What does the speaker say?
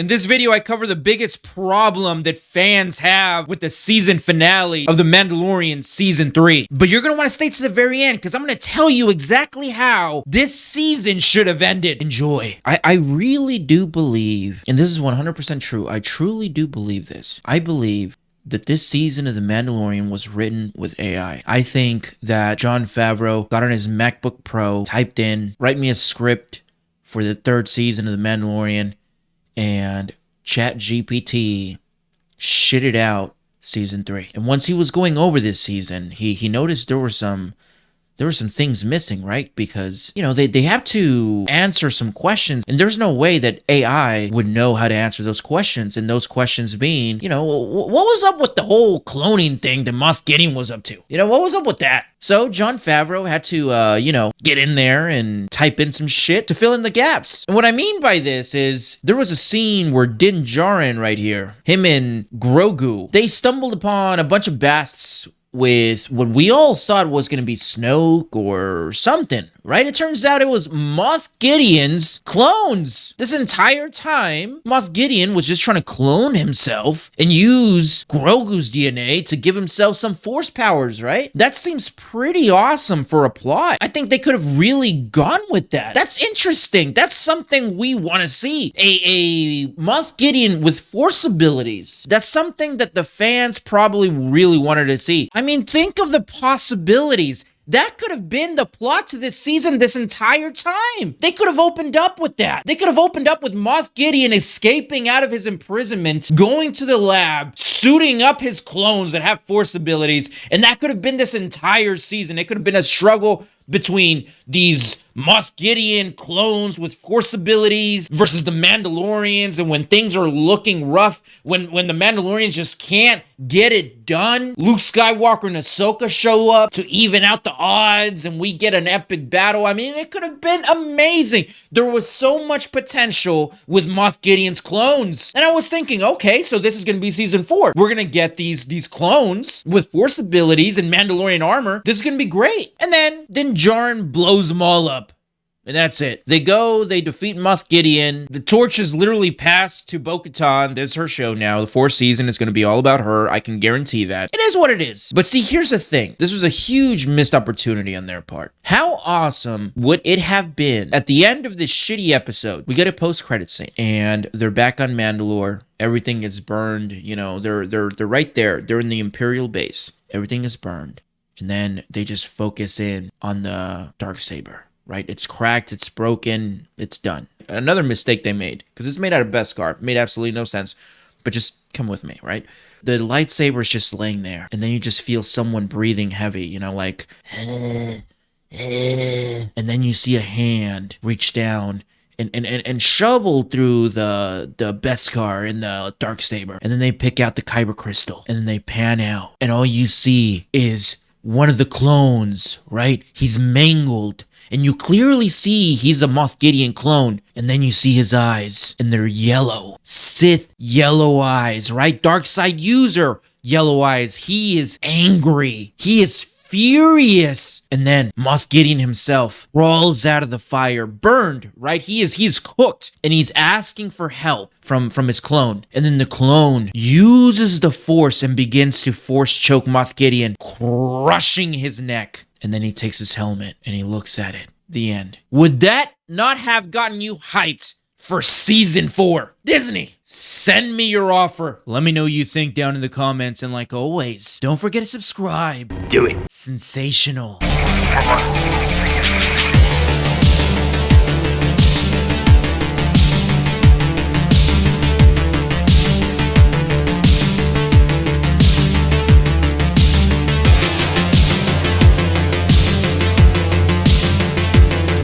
In this video, I cover the biggest problem that fans have with the season finale of The Mandalorian Season 3. But you're going to want to stay to the very end because I'm going to tell you exactly how this season should have ended. Enjoy. I really do believe, and this is 100% true, I truly do believe this. I believe that this season of The Mandalorian was written with AI. I think that Jon Favreau got on his MacBook Pro, typed in, write me a script for the third season of The Mandalorian, and ChatGPT shit it out season 3. And once he was going over this season, he noticed there were some things missing, right? Because, you know, they have to answer some questions, and there's no way that AI would know how to answer those questions. And those questions being, you know, what was up with the whole cloning thing that Moff Gideon was up to? You know, what was up with that? So Jon Favreau had to, get in there and type in some shit to fill in the gaps. And what I mean by this is there was a scene where Din Djarin right here, him and Grogu, they stumbled upon a bunch of baths with what we all thought was going to be Snoke or something, right? It turns out it was Moff Gideon's clones. This entire time, Moff Gideon was just trying to clone himself and use Grogu's DNA to give himself some force powers, right? That seems pretty awesome for a plot. I think they could have really gone with that. That's interesting. That's something we want to see. A Moff Gideon with force abilities. That's something that the fans probably really wanted to see. I mean, think of the possibilities. That could have been the plot to this season this entire time. They could have opened up with that. They could have opened up with Moff Gideon escaping out of his imprisonment, going to the lab, suiting up his clones that have force abilities, and that could have been this entire season. It could have been a struggle between these Moff Gideon clones with force abilities versus the Mandalorians, and when things are looking rough, when the Mandalorians just can't get it done, Luke Skywalker and Ahsoka show up to even out the odds, and we get an epic battle. I mean, it could have been amazing. There was so much potential with Moff Gideon's clones. And I was thinking, okay, so this is going to be season 4. We're going to get these clones with force abilities and Mandalorian armor. This is going to be great. And then Djarin blows them all up. And that's it. They defeat Moff Gideon. The torch is literally passed to Bo-Katan. This is her show now. The 4th season is going to be all about her. I can guarantee that. It is what it is. But see, here's the thing. This was a huge missed opportunity on their part. How awesome would it have been at the end of this shitty episode? We get a post-credit scene, and they're back on Mandalore. Everything is burned. You know, they're right there. They're in the Imperial base. Everything is burned. And then they just focus in on the Darksaber. Right? It's cracked, it's broken, it's done. Another mistake they made, because it's made out of Beskar, made absolutely no sense, but just come with me, right? The lightsaber is just laying there, and then you just feel someone breathing heavy, you know, like, and then you see a hand reach down and shovel through the Beskar and the Darksaber, and then they pick out the Kyber crystal, and then they pan out, and all you see is one of the clones, right? He's mangled. And you clearly see he's a Moff Gideon clone. And then you see his eyes. And they're yellow. Sith yellow eyes, right? Dark side user yellow eyes. He is angry. He is furious. And then Moff Gideon himself crawls out of the fire, burned, right? He's cooked. And he's asking for help from his clone. And then the clone uses the force and begins to force choke Moff Gideon, crushing his neck. And then he takes his helmet and he looks at it. The end. Would that not have gotten you hyped for season 4? Disney, send me your offer. Let me know what you think down in the comments. And like always, don't forget to subscribe. Do it. Sensational. Come on.